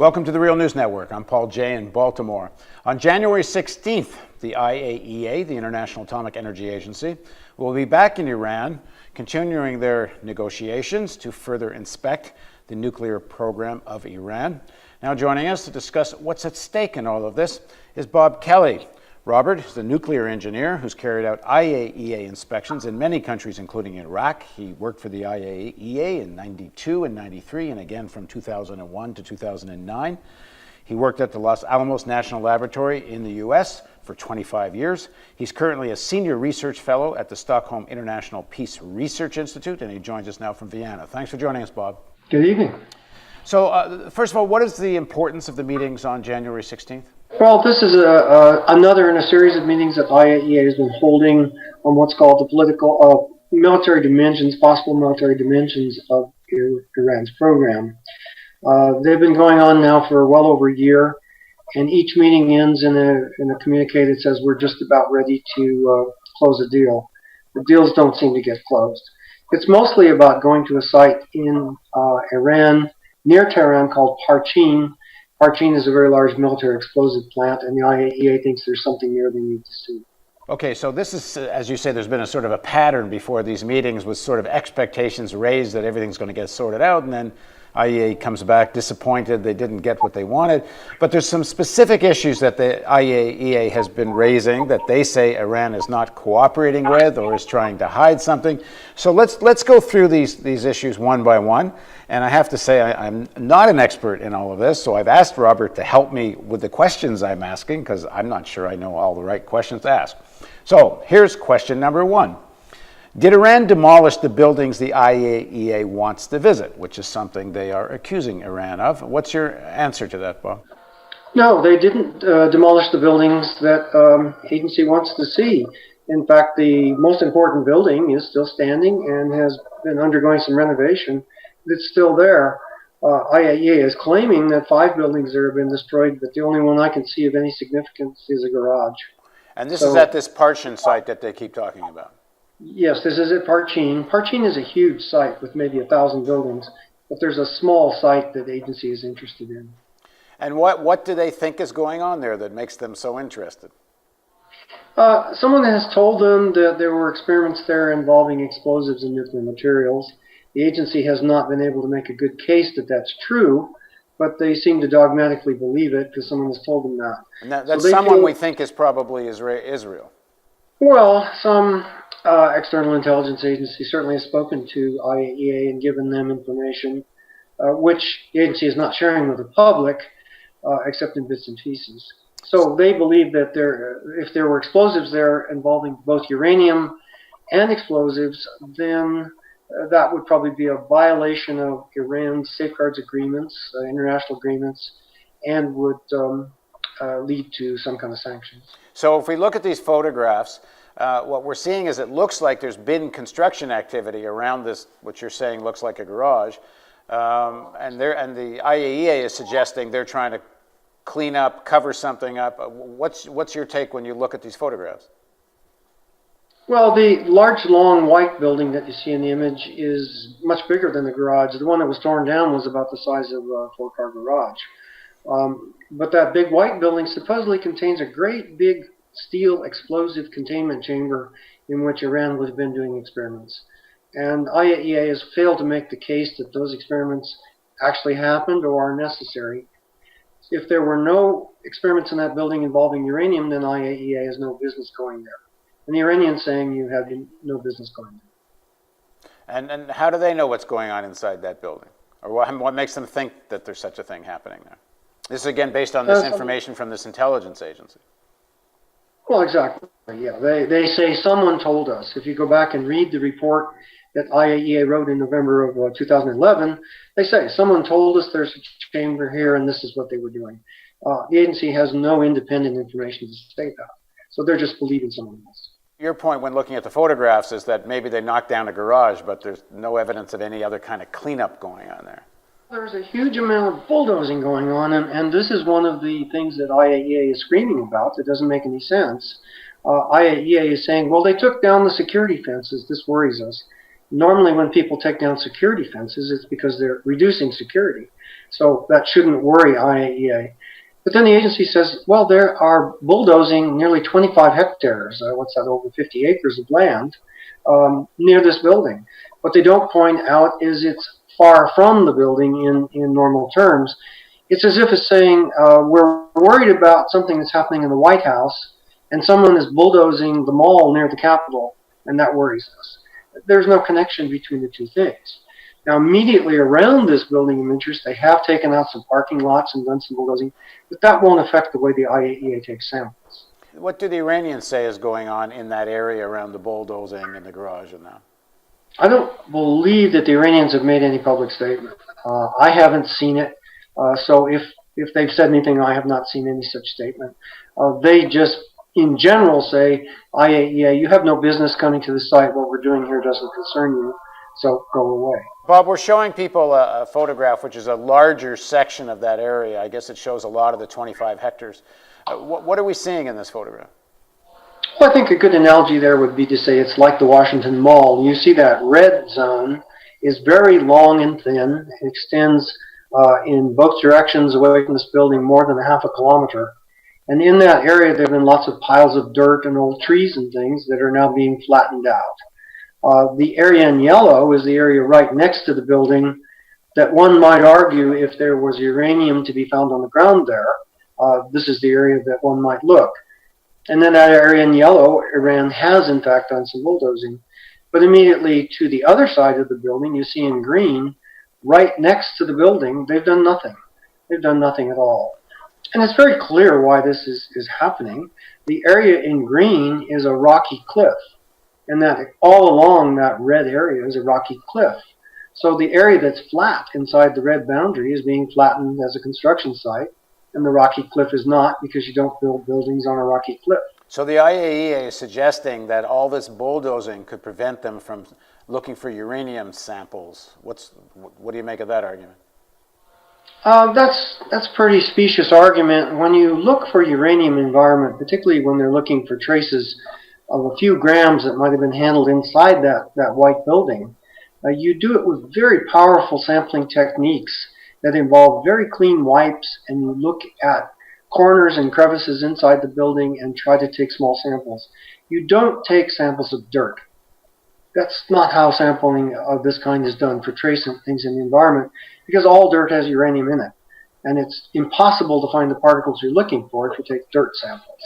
Welcome to the Real News Network. I'm Paul Jay in Baltimore. On January 16th, the IAEA, the International Atomic Energy Agency, will be back in Iran, continuing their negotiations to further inspect the nuclear program of Iran. Now joining us to discuss what's at stake in all of this is Bob Kelley. Robert is a nuclear engineer who's carried out IAEA inspections in many countries, including Iraq. He worked for the IAEA in 92 and 93, and again from 2001 to 2009. He worked at the Los Alamos National Laboratory in the US for 25 years. He's currently a senior research fellow at the Stockholm International Peace Research Institute, and he joins us now from Vienna. Thanks for joining us, Bob. Good evening. So, first of all, what is the importance of the meetings on January 16th? Well, this is another in a series of meetings that IAEA has been holding on what's called the political, military dimensions, possible military dimensions of Iran's program. They've been going on now for well over a year, and each meeting ends in a communique that says we're just about ready to close a deal. The deals don't seem to get closed. It's mostly about going to a site in Iran, near Tehran, called Parchin. Parchin is a very large military explosive plant, and the IAEA thinks there's something there they need to see. Okay, so this is, as you say, there's been a sort of a pattern before these meetings with sort of expectations raised that everything's going to get sorted out, and then IAEA comes back disappointed they didn't get what they wanted. But there's some specific issues that the IAEA has been raising that they say Iran is not cooperating with or is trying to hide something. So let's go through these issues one by one. And I have to say I'm not an expert in all of this, so I've asked Robert to help me with the questions I'm asking because I'm not sure I know all the right questions to ask. So here's question number one. Did Iran demolish the buildings the IAEA wants to visit, which is something they are accusing Iran of? What's your answer to that, Bob? No, they didn't demolish the buildings that agency wants to see. In fact, the most important building is still standing and has been undergoing some renovation. It's still there. IAEA is claiming that 5 buildings there have been destroyed, but the only one I can see of any significance is a garage. And this is at this Parchin site that they keep talking about? Yes, this is at Parchin. Parchin is a huge site with maybe 1,000 buildings, but there's a small site that the agency is interested in. And what do they think is going on there that makes them so interested? Someone has told them that there were experiments there involving explosives and nuclear materials. The agency has not been able to make a good case that that's true, but they seem to dogmatically believe it because someone has told them that. And that's someone we think is probably Israel. Well, some external intelligence agency certainly has spoken to IAEA and given them information, which the agency is not sharing with the public, except in bits and pieces. So they believe that if there were explosives there involving both uranium and explosives, then that would probably be a violation of Iran's safeguards agreements, international agreements, and would lead to some kind of sanctions. So if we look at these photographs, what we're seeing is it looks like there's been construction activity around this, what you're saying looks like a garage, and the IAEA is suggesting they're trying to clean up, cover something up. What's your take when you look at these photographs? Well, the large, long, white building that you see in the image is much bigger than the garage. The one that was torn down was about the size of a 4-car garage. But that big white building supposedly contains a great big steel explosive containment chamber in which Iran has been doing experiments. And IAEA has failed to make the case that those experiments actually happened or are necessary. If there were no experiments in that building involving uranium, then IAEA has no business going there. And the Iranians saying you have no business going there. And how do they know what's going on inside that building? Or what makes them think that there's such a thing happening there? This is again based on this information from this intelligence agency. Well, exactly. Yeah, they say someone told us. If you go back and read the report that IAEA wrote in November of 2011, they say someone told us there's a chamber here and this is what they were doing. The agency has no independent information to state that. So they're just believing someone else. Your point when looking at the photographs is that maybe they knocked down a garage, but there's no evidence of any other kind of cleanup going on there. There's a huge amount of bulldozing going on, and this is one of the things that IAEA is screaming about that doesn't make any sense. IAEA is saying, well, they took down the security fences. This worries us. Normally when people take down security fences, it's because they're reducing security. So that shouldn't worry IAEA. But then the agency says, well, there are bulldozing nearly 25 hectares, what's that, over 50 acres of land near this building. What they don't point out is it's far from the building in normal terms. It's as if it's saying, we're worried about something that's happening in the White House, and someone is bulldozing the mall near the Capitol, and that worries us. There's no connection between the two things. Now, immediately around this building of interest, they have taken out some parking lots and done some bulldozing, but that won't affect the way the IAEA takes samples. What do the Iranians say is going on in that area around the bulldozing and the garage and that? I don't believe that the Iranians have made any public statement. I haven't seen it, so if they've said anything, I have not seen any such statement. They just, in general, say, IAEA, you have no business coming to the site. What we're doing here doesn't concern you, so go away. Bob, we're showing people a photograph which is a larger section of that area. I guess it shows a lot of the 25 hectares. What are we seeing in this photograph? Well, I think a good analogy there would be to say it's like the Washington Mall. You see that red zone is very long and thin. It extends in both directions away from this building more than a half a kilometer. And in that area, there have been lots of piles of dirt and old trees and things that are now being flattened out. The area in yellow is the area right next to the building that one might argue if there was uranium to be found on the ground there, this is the area that one might look. And then that area in yellow, Iran has in fact done some bulldozing. But immediately to the other side of the building, you see in green, right next to the building, they've done nothing. They've done nothing at all. And it's very clear why this is happening. The area in green is a rocky cliff. And that all along that red area is a rocky cliff. So the area that's flat inside the red boundary is being flattened as a construction site. And the rocky cliff is not, because you don't build buildings on a rocky cliff. So the IAEA is suggesting that all this bulldozing could prevent them from looking for uranium samples. What do you make of that argument? That's a pretty specious argument. When you look for uranium environment, particularly when they're looking for traces of a few grams that might have been handled inside that white building, you do it with very powerful sampling techniques that involve very clean wipes, and you look at corners and crevices inside the building and try to take small samples. You don't take samples of dirt. That's not how sampling of this kind is done for tracing things in the environment, because all dirt has uranium in it. And it's impossible to find the particles you're looking for if you take dirt samples.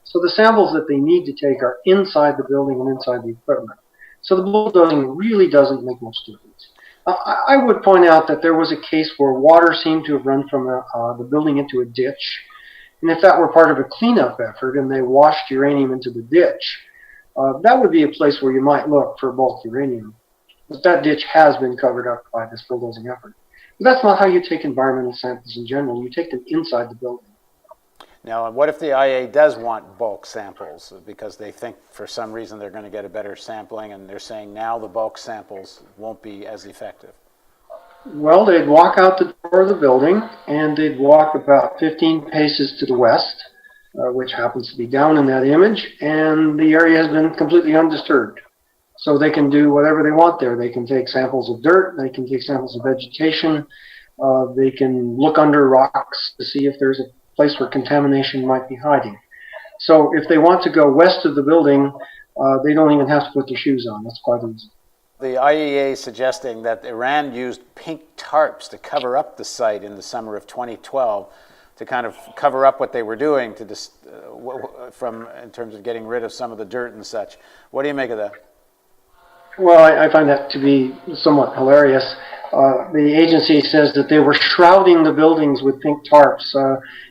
So the samples that they need to take are inside the building and inside the equipment. So the bulldozing really doesn't make much difference. I would point out that there was a case where water seemed to have run from the building into a ditch. And if that were part of a cleanup effort and they washed uranium into the ditch, that would be a place where you might look for bulk uranium. But that ditch has been covered up by this bulldozing effort. But that's not how you take environmental samples in general. You take them inside the building. Now, what if the IAEA does want bulk samples because they think for some reason they're going to get a better sampling, and they're saying now the bulk samples won't be as effective? Well, they'd walk out the door of the building, and they'd walk about 15 paces to the west, which happens to be down in that image, and the area has been completely undisturbed. So they can do whatever they want there. They can take samples of dirt, they can take samples of vegetation, they can look under rocks to see if there's a place where contamination might be hiding. So if they want to go west of the building, they don't even have to put their shoes on. That's quite easy. The IAEA is suggesting that Iran used pink tarps to cover up the site in the summer of 2012 to kind of cover up what they were doing to in terms of getting rid of some of the dirt and such. What do you make of that? Well, I find that to be somewhat hilarious. The agency says that they were shrouding the buildings with pink tarps.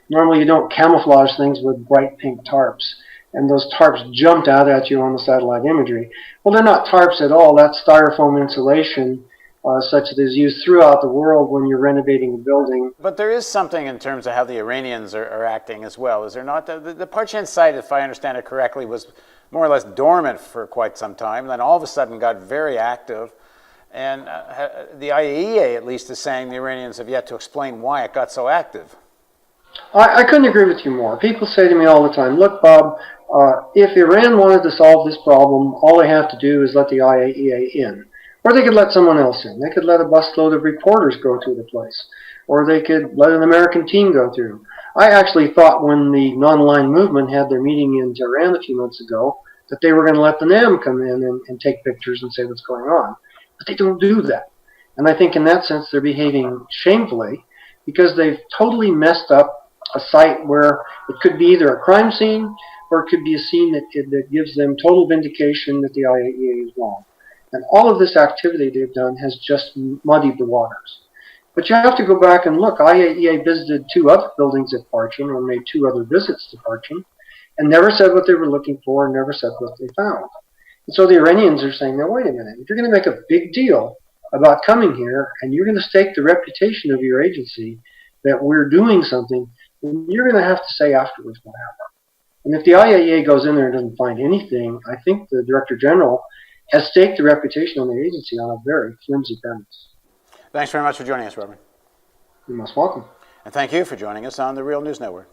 Normally you don't camouflage things with bright pink tarps. And those tarps jumped out at you on the satellite imagery. Well, they're not tarps at all. That's styrofoam insulation, such that is used throughout the world when you're renovating a building. But there is something in terms of how the Iranians are acting as well, is there not? The Parchin site, if I understand it correctly, was more or less dormant for quite some time, and then all of a sudden got very active. And the IAEA, at least, is saying the Iranians have yet to explain why it got so active. I couldn't agree with you more. People say to me all the time, look, Bob, if Iran wanted to solve this problem, all they have to do is let the IAEA in. Or they could let someone else in. They could let a busload of reporters go through the place. Or they could let an American team go through. I actually thought when the non-aligned movement had their meeting in Tehran a few months ago that they were going to let the NAM come in and take pictures and say what's going on. But they don't do that. And I think in that sense they're behaving shamefully because they've totally messed up a site where it could be either a crime scene or it could be a scene that gives them total vindication that the IAEA is wrong. And all of this activity they've done has just muddied the waters. But you have to go back and look. IAEA visited 2 other buildings at Parchin, or made 2 other visits to Parchin, and never said what they were looking for, and never said what they found. And so the Iranians are saying, now wait a minute, if you're going to make a big deal about coming here, and you're going to stake the reputation of your agency that we're doing something, then you're going to have to say afterwards what happened. And if the IAEA goes in there and doesn't find anything, I think the Director General has staked the reputation of the agency on a very flimsy premise. Thanks very much for joining us, Reverend. You're most welcome. And thank you for joining us on the Real News Network.